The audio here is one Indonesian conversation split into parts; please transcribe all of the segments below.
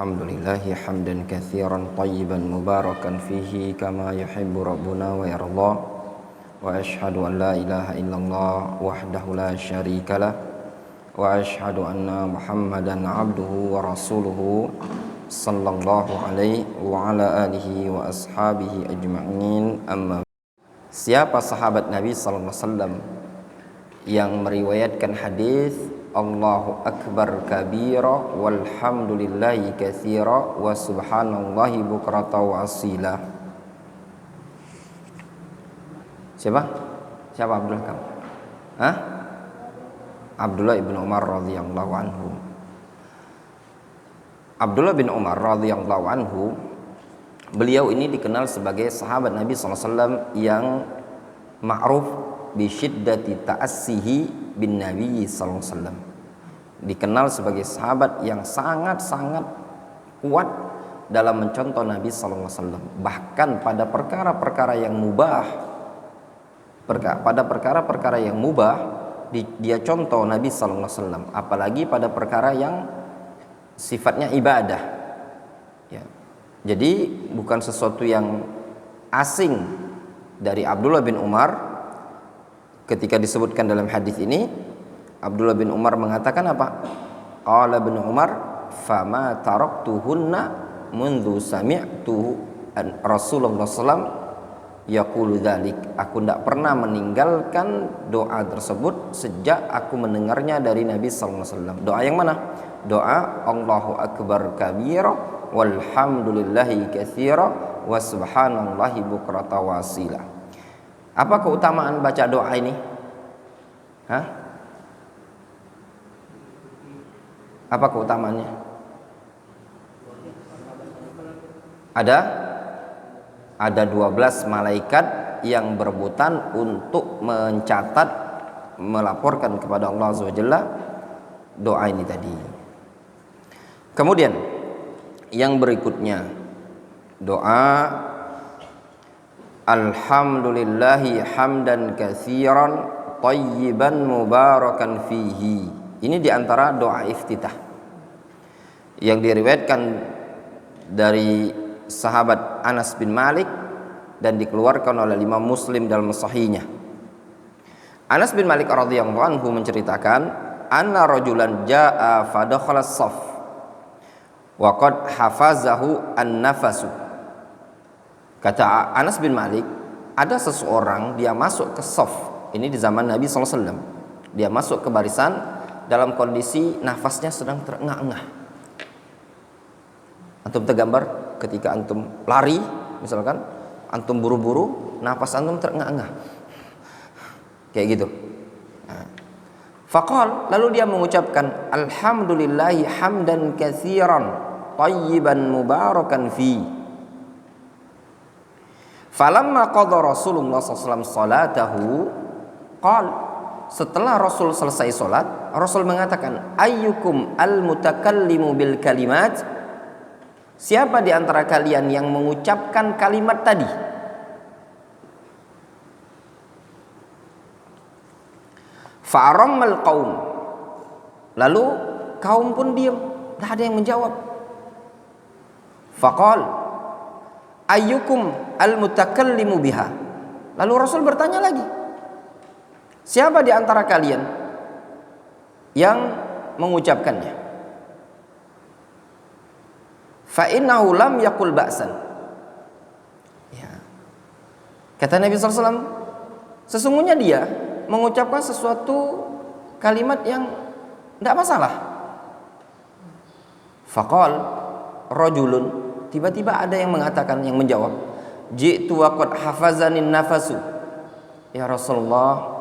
Alhamdulillahi hamdan katsiran tayyiban mubarakan fihi kama yuhibbu rabbuna wa yarda. Wa ashhadu an la ilaha illallah wahdahu la syarikalah wa ashhadu anna Muhammadan abduhu wa rasuluhu sallallahu alaihi wa ala alihi wa ashabihi ajma'in. Amma siapa sahabat Nabi sallallahu alaihi wasallam yang meriwayatkan hadis Allahu akbar kabira walhamdulillahi katsira wa subhanallahi bukrata wa asila? Siapa? Siapa Abdullah kamu? Hah? Abdullah bin Umar radhiyallahu anhu. Abdullah bin Umar radhiyallahu anhu, beliau ini dikenal sebagai sahabat Nabi sallallahu alaihi wasallam yang ma'ruf bi syiddati ta'assihi bin Nabi sallallahu alaihi wasallam. Dikenal sebagai sahabat yang sangat-sangat kuat dalam mencontoh Nabi sallallahu alaihi wasallam. Bahkan pada perkara-perkara yang mubah, dia contoh Nabi sallallahu alaihi wasallam, apalagi pada perkara yang sifatnya ibadah. Ya. Jadi bukan sesuatu yang asing dari Abdullah bin Umar. Ketika disebutkan dalam hadis ini, Abdullah bin Umar mengatakan apa? Qala bin Umar, fama taraktuhunna mundu sami'tu Rasulullah sallam yaqulu dzalik. Aku tidak pernah meninggalkan doa tersebut sejak aku mendengarnya dari Nabi sallallahu alaihi wasallam. Doa yang mana? Doa Allahu akbar kabira walhamdulillahi katsira wa subhanallahi bukrata wa asila. Apa keutamaan baca doa ini? Hah? Apa keutamaannya? Ada 12 malaikat yang berebutan untuk mencatat, melaporkan kepada Allah Azza wa Jalla doa ini tadi. Kemudian yang berikutnya, doa alhamdulillahi hamdan katsiran tayyiban mubarakan fihi. Ini diantara doa iftitah yang diriwayatkan dari sahabat Anas bin Malik dan dikeluarkan oleh Imam Muslim dalam sahihnya. Anas bin Malik radhiyallahu anhu menceritakan, anna rajulan jaa fadakhala as-saff wa qad hafazahu an-nafasu. Kata Anas bin Malik, ada seseorang dia masuk ke shaf. Ini di zaman Nabi sallallahu alaihi wasallam. Dia masuk ke barisan dalam kondisi nafasnya sedang terengah-engah. Antum tergambar ketika antum lari, misalkan antum buru-buru, nafas antum terengah-engah. Kayak gitu. Nah. Faqal, lalu dia mengucapkan alhamdulillahi hamdan katsiran tayyiban mubarakan fi. Falamma qada Rasulullah sallallahu alaihi wasallam salatahu, qal, setelah Rasul selesai salat, Rasul mengatakan, ayyukum al-mutakallimu bil kalimat? Siapa di antara kalian yang mengucapkan kalimat tadi? Fa'arammal qaum. Lalu kaum pun diam, tidak ada yang menjawab. Faqal, ayyukum al-mutakallimu biha? Lalu Rasul bertanya lagi, siapa di antara kalian yang mengucapkannya? Fa innahu lam yaqul ba'san. Ya. Kata Nabi sallallahu alaihi wasallam, sesungguhnya dia mengucapkan sesuatu kalimat yang tidak masalah. Faqal rajulun, tiba-tiba ada yang mengatakan, yang menjawab, ji'tu wa qad hafazanin nafasu. Ya Rasulullah,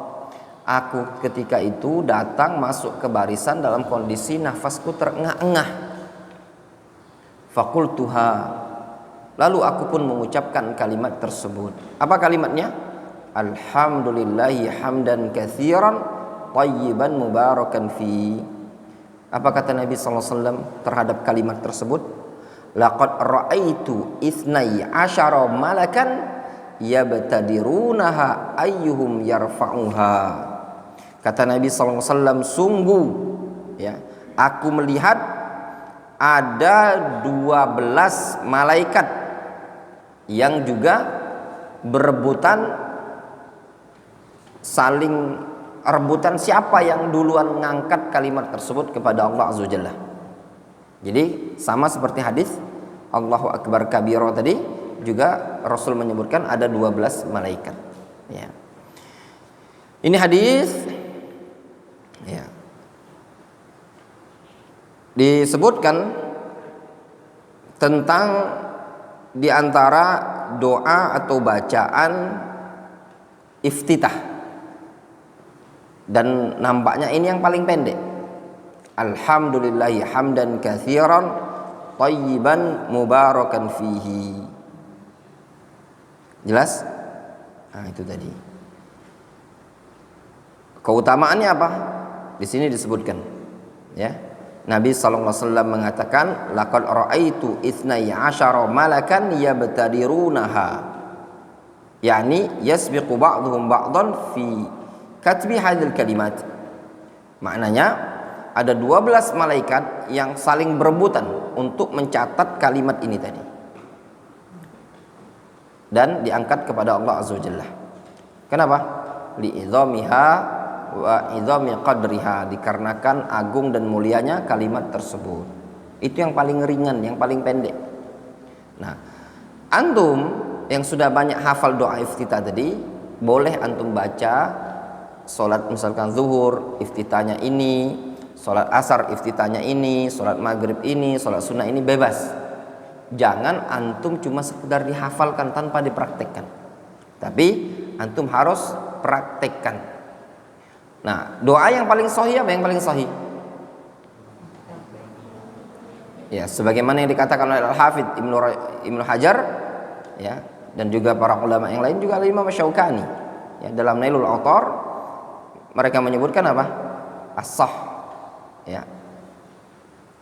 aku ketika itu datang masuk ke barisan dalam kondisi nafasku terengah-engah. Faqultuha, lalu aku pun mengucapkan kalimat tersebut. Apa kalimatnya? Alhamdulillahi hamdan katsiran tayyiban mubarakan fi. Apa kata Nabi sallallahu alaihi wasallam terhadap kalimat tersebut? Laqad ra'aitu ithnai asyara malakan yabtadirunaha ayyuhum yarfa'uha. Kata Nabi sallallahu alaihi wasallam, sungguh ya, aku melihat ada 12 malaikat yang juga berebutan, saling rebutan siapa yang duluan mengangkat kalimat tersebut kepada Allah Azza wa Jalla. Jadi sama seperti hadis Allahu Akbar kabira tadi, juga Rasul menyebutkan ada 12 malaikat. Ya. Ini hadis ya, disebutkan tentang di antara doa atau bacaan iftitah, dan nampaknya ini yang paling pendek. Alhamdulillahi hamdan katsiran thayyiban mubarakan fihi. Jelas? Nah, itu tadi. Keutamaannya apa? Di sini disebutkan, ya. Nabi sallallahu alaihi wasallam mengatakan, laqad ra'aitu ithnai asyara malakan yabtadirunaha, yakni yasbiqu ba'dhum ba'dhan fi katbi hadhil kalimat. Maknanya ada 12 malaikat yang saling berebutan untuk mencatat kalimat ini tadi, dan diangkat kepada Allah Azza wa Jalla. Kenapa? Li'idhamiha wa idhami qadriha, dikarenakan agung dan mulianya kalimat tersebut. Itu yang paling ringan, yang paling pendek. Nah, antum yang sudah banyak hafal doa iftitah tadi, boleh antum baca salat misalkan zuhur iftitahnya ini, salat asar iftitahnya ini, salat maghrib ini, salat sunnah ini, bebas. Jangan antum cuma sekedar dihafalkan tanpa dipraktekkan, tapi antum harus praktekkan. Nah, doa yang paling sahih apa yang paling sahih? Ya, sebagaimana yang dikatakan oleh Al-Hafidz Ibnu Hajar, ya, dan juga para ulama yang lain, juga Imam Syaukani, ya, dalam Nailul Autar mereka menyebutkan apa? As-sah, ya.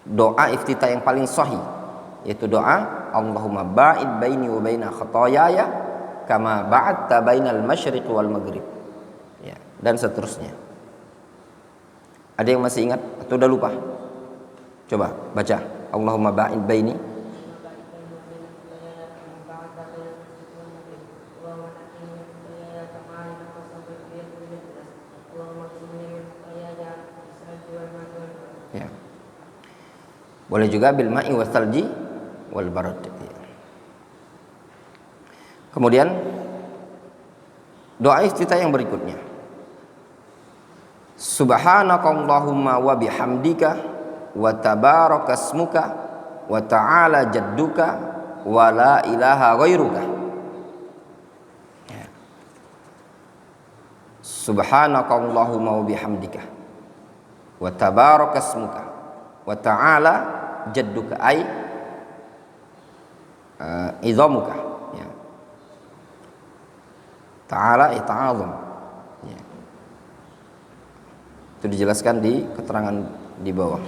Doa iftitah yang paling sahih yaitu doa Allahumma ba'id baini wa baina khataayaya kama ba'adta bainal masyriq wal maghrib, ya, dan seterusnya. Ada yang masih ingat atau udah lupa? Coba baca Allahumma ba'id baini. Ya. Boleh juga bil ma'i was salji wal barad. Kemudian doa iftitah yang berikutnya, Subhanakallahumma wa bihamdika wa tabarakasmuka wa ta'ala jadduka wa la ilaha ghairuka. Ya. Subhanakallahumma wa bihamdika wa tabarakasmuka wa ta'ala jadduka ay idhamuka, ya. Ta'ala ita'azam, ya. Itu dijelaskan di keterangan di bawah.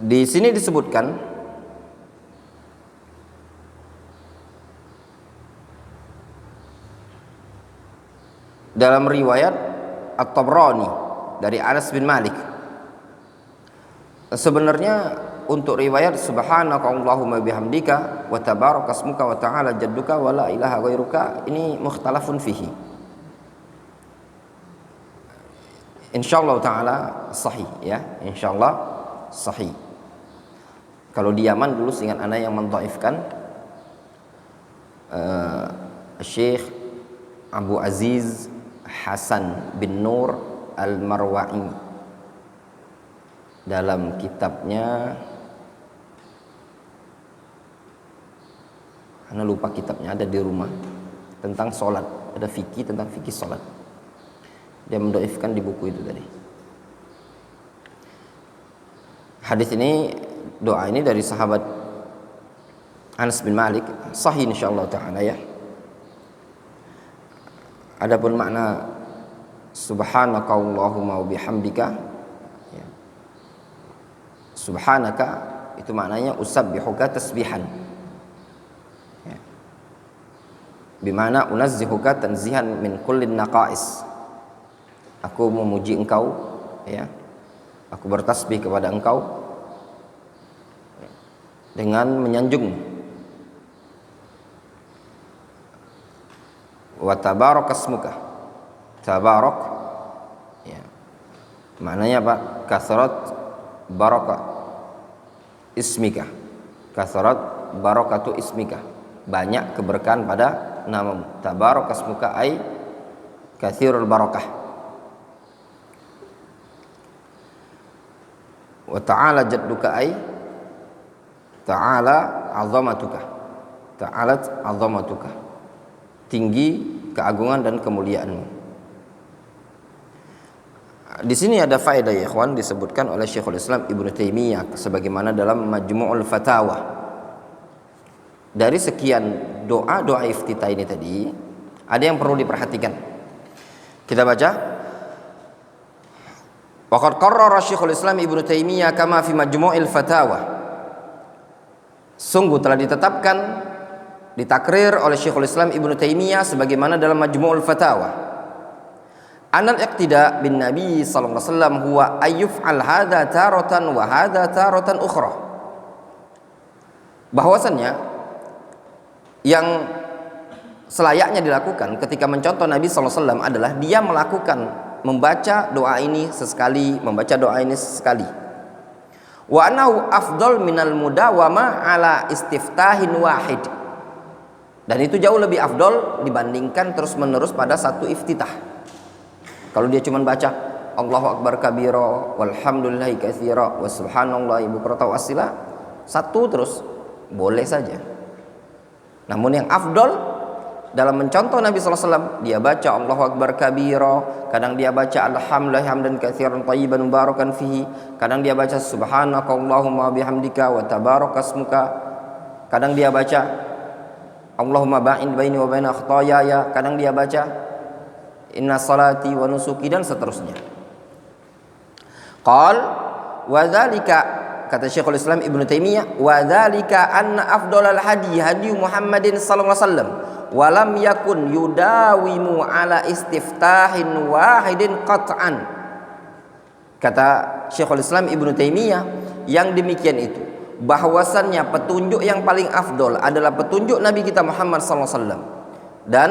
Di sini disebutkan dalam riwayat At-Tabrani dari Anas bin Malik. Sebenarnya untuk riwayat subhanaka Allahumma bihamdika wa tabarakasmuka wa ta'ala jadduka wa la ilaha ghairuka, ini mukhtalafun fihi. Insyaallah taala sahih, ya, insyaallah sahih. Kalau di Yaman dulu seingat ana yang mendhaifkan Syekh Abu Aziz Hasan bin Nur Al-Marwa'i dalam kitabnya, ana lupa kitabnya, ada di rumah, tentang sholat, ada fikih tentang fikih sholat. Dia mendhaifkan di buku itu tadi. Hadis ini, doa ini dari sahabat Anas bin Malik, sahih insyaallah taala, ya. Adapun makna subhanaka Allahumma wa bihamdika, ya, subhanaka itu maknanya usabbihuka tasbihan, ya, bimana unazzihuka tanzihan min kullin naqais. Aku memuji engkau, ya. Aku bertasbih kepada engkau dengan menyanjung. Wa tabarakasmuka. Tabarak, ya. Maknanya apa? Kasrat barakah ismika. Kasrat barakatu ismika. Banyak keberkahan pada namamu. Tabarakasmuka ay katsirul barakah. Wa ta'ala jadduka ay ta'ala azamatuka. Ta'alat azamatuka. Tinggi keagungan dan kemuliaanmu. Di sini ada faedah ya ikhwan, disebutkan oleh Syekhul Islam Ibnu Taimiyah sebagaimana dalam Majmu'ul Fatawa. Dari sekian doa-doa iftitah ini tadi, ada yang perlu diperhatikan. Kita baca. Waqad qarrara Syekhul Islam Ibnu Taimiyah kama fi Majmu'il Fatawa. Sungguh telah ditetapkan, ditakrir oleh Syekhul Islam Ibnu Taimiyah sebagaimana dalam Majmu'ul Fatawa. Anal iqtida bin Nabi sallallahu alaihi wasallam huwa ayyuf'al hadza taratan wa hadza taratan ukhra. Bahwasannya yang selayaknya dilakukan ketika mencontoh Nabi sallallahu alaihi wasallam adalah dia melakukan membaca doa ini sesekali, membaca doa ini sesekali. Wa annahu afdal minal mudawama ala istiftahin wahid. Dan itu jauh lebih afdol dibandingkan terus-menerus pada satu iftitah. Kalau dia cuma baca Allahu Akbar kabira walhamdulillahi katsira wa subhanallahi bukratan wa asila, satu terus boleh saja. Namun yang afdol dalam mencontoh Nabi SAW, dia baca Allahu Akbar kabira, kadang dia baca alhamdulillah hamdan katsiran thayyiban mubarakan fihi, kadang dia baca subhanakallahumma bihamdika wa tabarakasmuka, kadang dia baca Allahumma ba'id baini wa baina khataaya, kadang dia baca inna salati wa nusuki, dan seterusnya. Qal wa dzalika, kata Syekhul Islam Ibnu Taimiyah, wa dzalika anna afdhalal hadi Muhammadin sallallahu alaihi wasallam wa lam yakun yudawimu ala istiftahin wahidin qat'an. Kata Syekhul Islam Ibnu Taimiyah, yang demikian itu bahwasannya petunjuk yang paling afdol adalah petunjuk Nabi kita Muhammad sallallahu alaihi wasallam, dan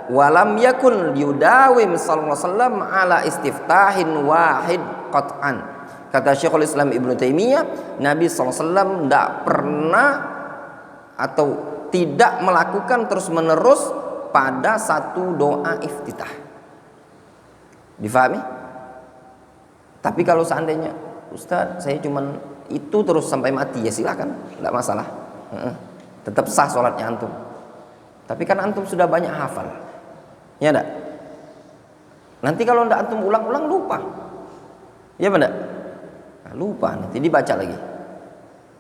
walam yakun yudawim sallallahu alaihi wasallam ala istiftahin wahid qat'an. Kata Syekhul Islam Ibnu Taimiyah, Nabi sallallahu alaihi wasallam tidak pernah atau tidak melakukan terus-menerus pada satu doa iftitah. Difahami? Tapi kalau seandainya Ustaz, saya cuman itu terus sampai mati, ya silakan, tidak masalah. Tetap sah sholatnya antum. Tapi kan antum sudah banyak hafal. Ya enggak? Nanti kalau enggak antum ulang-ulang lupa. Ya enggak? Nah, lupa, nanti dibaca lagi.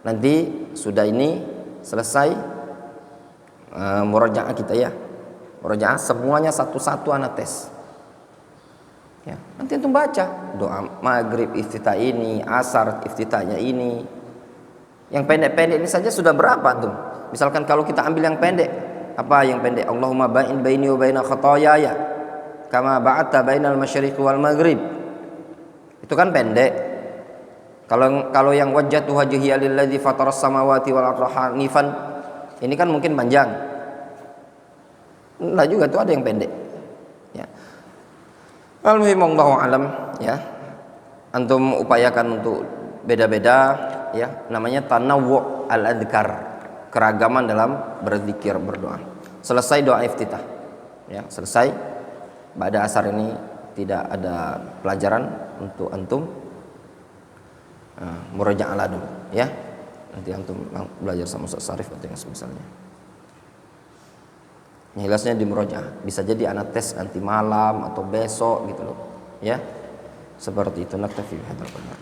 Nanti sudah ini selesai murajaah kita ya. Murajaah semuanya satu-satu anak tes. Ya, nanti antum baca doa maghrib iftitah ini, asar iftitahnya ini. Yang pendek-pendek ini saja sudah berapa antum? Misalkan kalau kita ambil yang pendek, apa yang pendek? Allahumma ba'id baini wa baina khataayaya kama ba'adta bainal masyriqi wal maghrib. Itu kan pendek. Kalau yang wajjatu wajhiya lilladzi fataras samawati wal arda hanifan, ini kan mungkin panjang. Enggak juga tuh, ada yang pendek. Ya. Al-muhim wallahu alam, ya. Antum upayakan untuk beda-beda, ya. Namanya tanawwu' al-adhkar, keragaman dalam berzikir, berdoa. Selesai doa iftitah, ya, selesai. Pada asar ini tidak ada pelajaran untuk antum, murajaah dulu, ya. Nanti antum belajar sama Ustaz Sarif atau yang semisalnya. Jelasnya di murajaah. Bisa jadi anak tes nanti malam atau besok gitu loh, ya. Seperti itu. Naktafi bihadzal qadar.